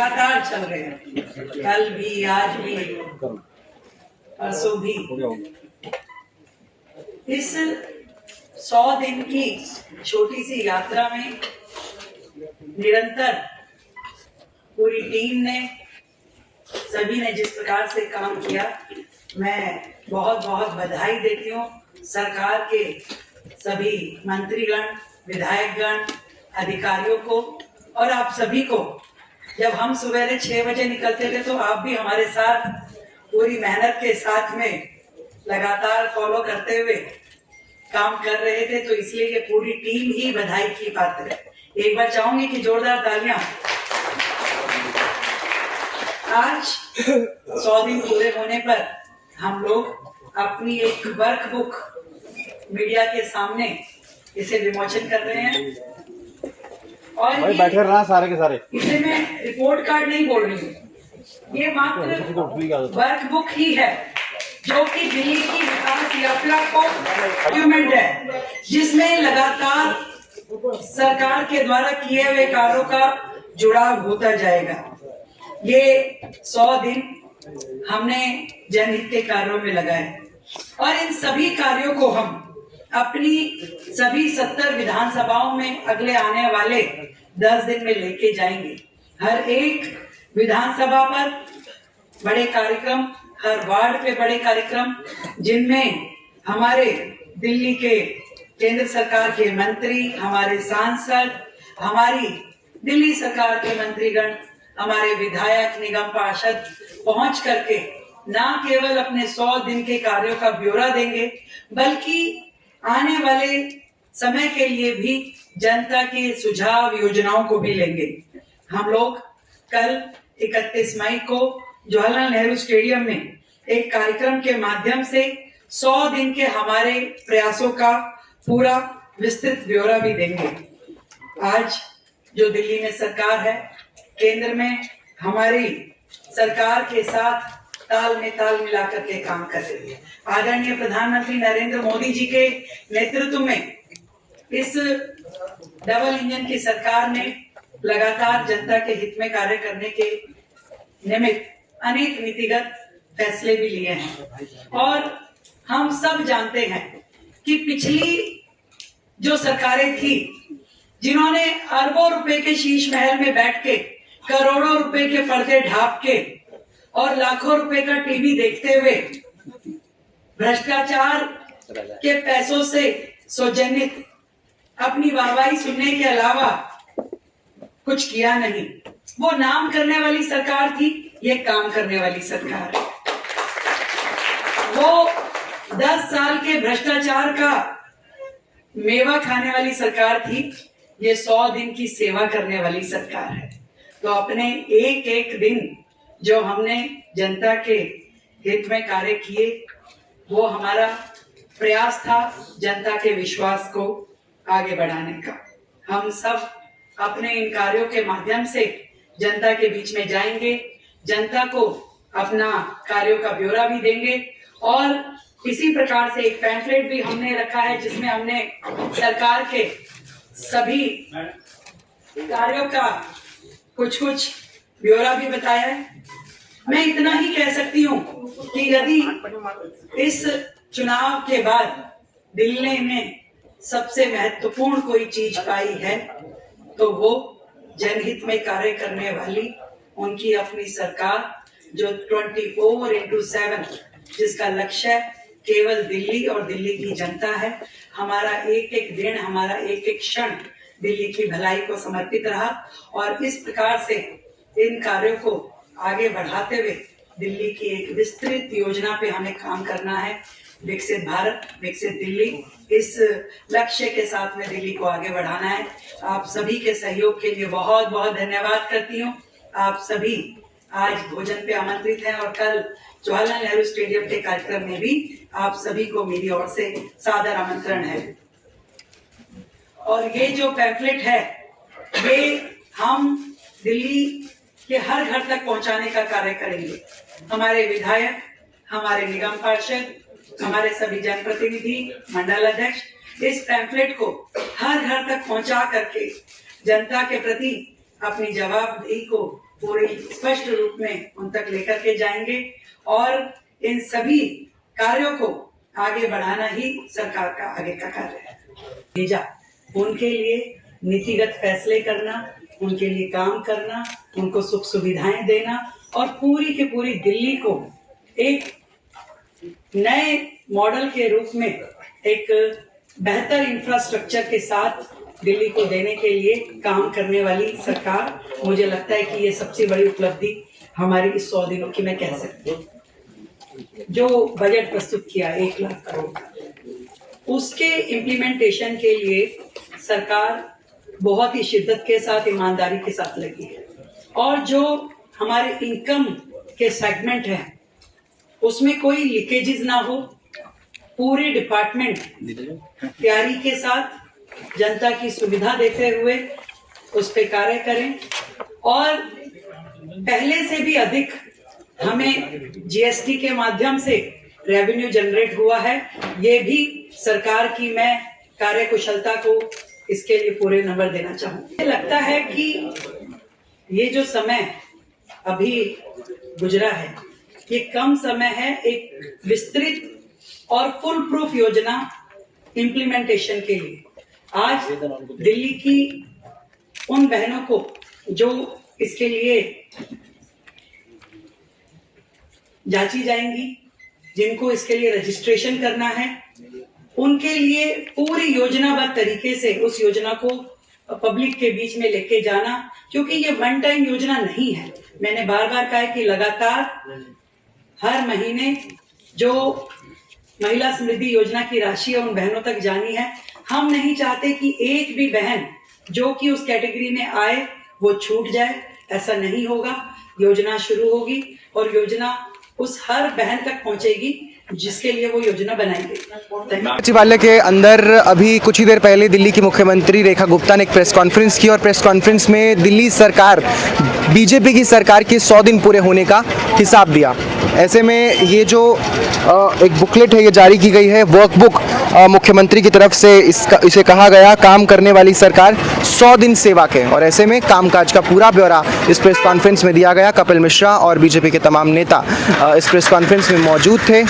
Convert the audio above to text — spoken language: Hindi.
लगातार चल रहे हैं, कल भी, आज भी, परसों भी। इस 100 दिन की छोटी सी यात्रा में निरंतर पूरी टीम ने, सभी ने जिस प्रकार से काम किया, मैं बहुत बहुत बधाई देती हूँ सरकार के सभी मंत्रीगण, विधायकगण, अधिकारियों को और आप सभी को। जब हम सवेरे 6 बजे निकलते थे तो आप भी हमारे साथ पूरी मेहनत के साथ में लगातार फॉलो करते हुए काम कर रहे थे, तो इसलिए ये पूरी टीम ही बधाई की पात्र है। एक बार चाहूंगी कि जोरदार तालियां। आज 100 दिन पूरे होने पर हम लोग अपनी एक वर्कबुक मीडिया के सामने इसे विमोचन कर रहे हैं और भाई बैठे रहा सारे के सारे। इसे मैं रिपोर्ट कार्ड नहीं बोल रही हूँ, ये मात्र वर्कबुक ही है जो कि दिल्ली की विकास यात्रा को डॉक्यूमेंट है, जिसमें लगातार सरकार के द्वारा किए हुए कार्यों का जुड़ाव होता जाएगा। ये 100 दिन हमने जनहित के कार्यों में लगाए और इन सभी कार्यों को हम अपनी सभी 70 विधानसभाओं में अगले आने वाले 10 दिन में लेके जाएंगे। हर एक विधानसभा पर बड़े कार्यक्रम, हर वार्ड पे बड़े कार्यक्रम, जिनमें हमारे दिल्ली के केंद्र सरकार के मंत्री, हमारे सांसद, हमारी दिल्ली सरकार के मंत्रीगण, हमारे विधायक, निगम पार्षद पहुंच करके ना केवल अपने 100 दिन के कार्यों का ब्यौरा देंगे, बल्कि आने वाले समय के लिए भी जनता के सुझाव, योजनाओं को भी लेंगे। हम लोग कल 31 मई को जवाहरलाल नेहरू स्टेडियम में एक कार्यक्रम के माध्यम से 100 दिन के हमारे प्रयासों का पूरा विस्तृत ब्यौरा भी देंगे। आज जो दिल्ली में सरकार है, केंद्र में हमारी सरकार के साथ ताल में ताल मिलाकर के काम कर रही है। आदरणीय प्रधानमंत्री नरेंद्र मोदी जी के नेतृत्व में इस डबल इंजन की सरकार ने लगातार जनता के हित में कार्य करने के निमित्त अनेक नीतिगत फैसले भी लिए हैं और हम सब जानते हैं कि पिछली जो सरकारें थी, जिन्होंने अरबों रुपए के शीश महल में बैठ के, करोड़ों रुपए के पर्दे ढांप के और लाखों रुपए का टीवी देखते हुए भ्रष्टाचार के पैसों से सौजन्यित अपनी वाहवाही सुनने के अलावा कुछ किया नहीं। वो नाम करने वाली सरकार थी, ये काम करने वाली सरकार है। वो 10 साल के भ्रष्टाचार का मेवा खाने वाली सरकार थी, ये 100 दिन की सेवा करने वाली सरकार है। तो अपने एक एक दिन जो हमने जनता के हित में कार्य किए, वो हमारा प्रयास था जनता के विश्वास को आगे बढ़ाने का। हम सब अपने इन कार्यों के माध्यम से जनता के बीच में जाएंगे, जनता को अपना कार्यों का ब्यौरा भी देंगे और इसी प्रकार से एक पैम्फलेट भी हमने रखा है, जिसमें हमने सरकार के सभी कार्यों का कुछ ब्यौरा भी बताया है। मैं इतना ही कह सकती हूँ कि यदि इस चुनाव के बाद दिल्ली में सबसे महत्वपूर्ण कोई चीज पाई है तो वो जनहित में कार्य करने वाली उनकी अपनी सरकार, जो 24/7 जिसका लक्ष्य केवल दिल्ली और दिल्ली की जनता है। हमारा एक एक दिन, हमारा एक एक क्षण दिल्ली की भलाई को समर्पित रहा और इस प्रकार से इन कार्यों को आगे बढ़ाते हुए दिल्ली की एक विस्तृत योजना पे हमें काम करना है। विकसित भारत, विकसित दिल्ली, इस लक्ष्य के साथ में दिल्ली को आगे बढ़ाना है। आप सभी के सहयोग के लिए बहुत बहुत धन्यवाद करती हूँ। आप सभी आज भोजन पे आमंत्रित हैं और कल जवाहरलाल नेहरू स्टेडियम के कार्यक्रम में भी आप सभी को मेरी ओर से सादर आमंत्रण है। और ये जो पैम्फलेट है, ये हम दिल्ली के हर घर तक पहुंचाने का कार्य करेंगे। हमारे विधायक, हमारे निगम पार्षद, हमारे सभी जनप्रतिनिधि, मंडल अध्यक्ष इस पैम्फलेट को हर घर तक पहुंचा करके जनता के प्रति अपनी जवाबदेही को पूरी स्पष्ट रूप में उन तक लेकर के जाएंगे और इन सभी कार्यों को आगे बढ़ाना ही सरकार का आगे का कार्य है। भेजा उनके लिए नीतिगत फैसले करना, उनके लिए काम करना, उनको सुख सुविधाएं देना और पूरी की पूरी दिल्ली को एक नए मॉडल के रूप में एक बेहतर इंफ्रास्ट्रक्चर के साथ दिल्ली को देने के लिए काम करने वाली सरकार, मुझे लगता है कि ये सबसे बड़ी उपलब्धि हमारी इस 100 दिनों की मैं कह सकती हूँ। जो बजट प्रस्तुत किया 1 लाख करोड़ का, उसके इम्प्लीमेंटेशन के लिए सरकार बहुत ही शिद्दत के साथ, ईमानदारी के साथ लगी है और जो हमारे इनकम के सेगमेंट हैं उसमें कोई लीकेजेस ना हो, पूरे डिपार्टमेंट तैयारी के साथ जनता की सुविधा देते हुए उस पे कार्य करें और पहले से भी अधिक हमें जीएसटी के माध्यम से रेवेन्यू जनरेट हुआ है। ये भी सरकार की मैं कार्यकुशलता को इसके लिए पूरे नंबर देना चाहूँगी। मुझे लगता है कि ये जो समय अभी गुजरा है ये कम समय है एक विस्तृत और फुल प्रूफ योजना इम्प्लीमेंटेशन के लिए। आज दिल्ली की उन बहनों को जो इसके लिए जांची जाएंगी, जिनको इसके लिए रजिस्ट्रेशन करना है, उनके लिए पूरी योजनाबद्ध तरीके से उस योजना को पब्लिक के बीच में लेके जाना, क्योंकि ये वन टाइम योजना नहीं है। मैंने बार बार कहा है कि लगातार हर महीने जो महिला समृद्धि योजना की राशि है उन बहनों तक जानी है। हम नहीं चाहते कि एक भी बहन जो कि उस कैटेगरी में आए वो छूट जाए, ऐसा नहीं होगा। योजना शुरू होगी और योजना उस हर बहन तक पहुंचेगी जिसके लिए वो योजना बनाई गई। सचिवालय के अंदर अभी कुछ ही देर पहले दिल्ली की मुख्यमंत्री रेखा गुप्ता ने एक प्रेस कॉन्फ्रेंस की और प्रेस कॉन्फ्रेंस में दिल्ली सरकार बीजेपी की सरकार के 100 दिन पूरे होने का हिसाब दिया। ऐसे में ये जो एक बुकलेट है ये जारी की गई है, वर्कबुक मुख्यमंत्री की तरफ से इसे कहा गया काम करने वाली सरकार 100 दिन सेवा के, और ऐसे में कामकाज का पूरा ब्यौरा इस प्रेस कॉन्फ्रेंस में दिया गया। कपिल मिश्रा और बीजेपी के तमाम नेता इस प्रेस कॉन्फ्रेंस में मौजूद थे।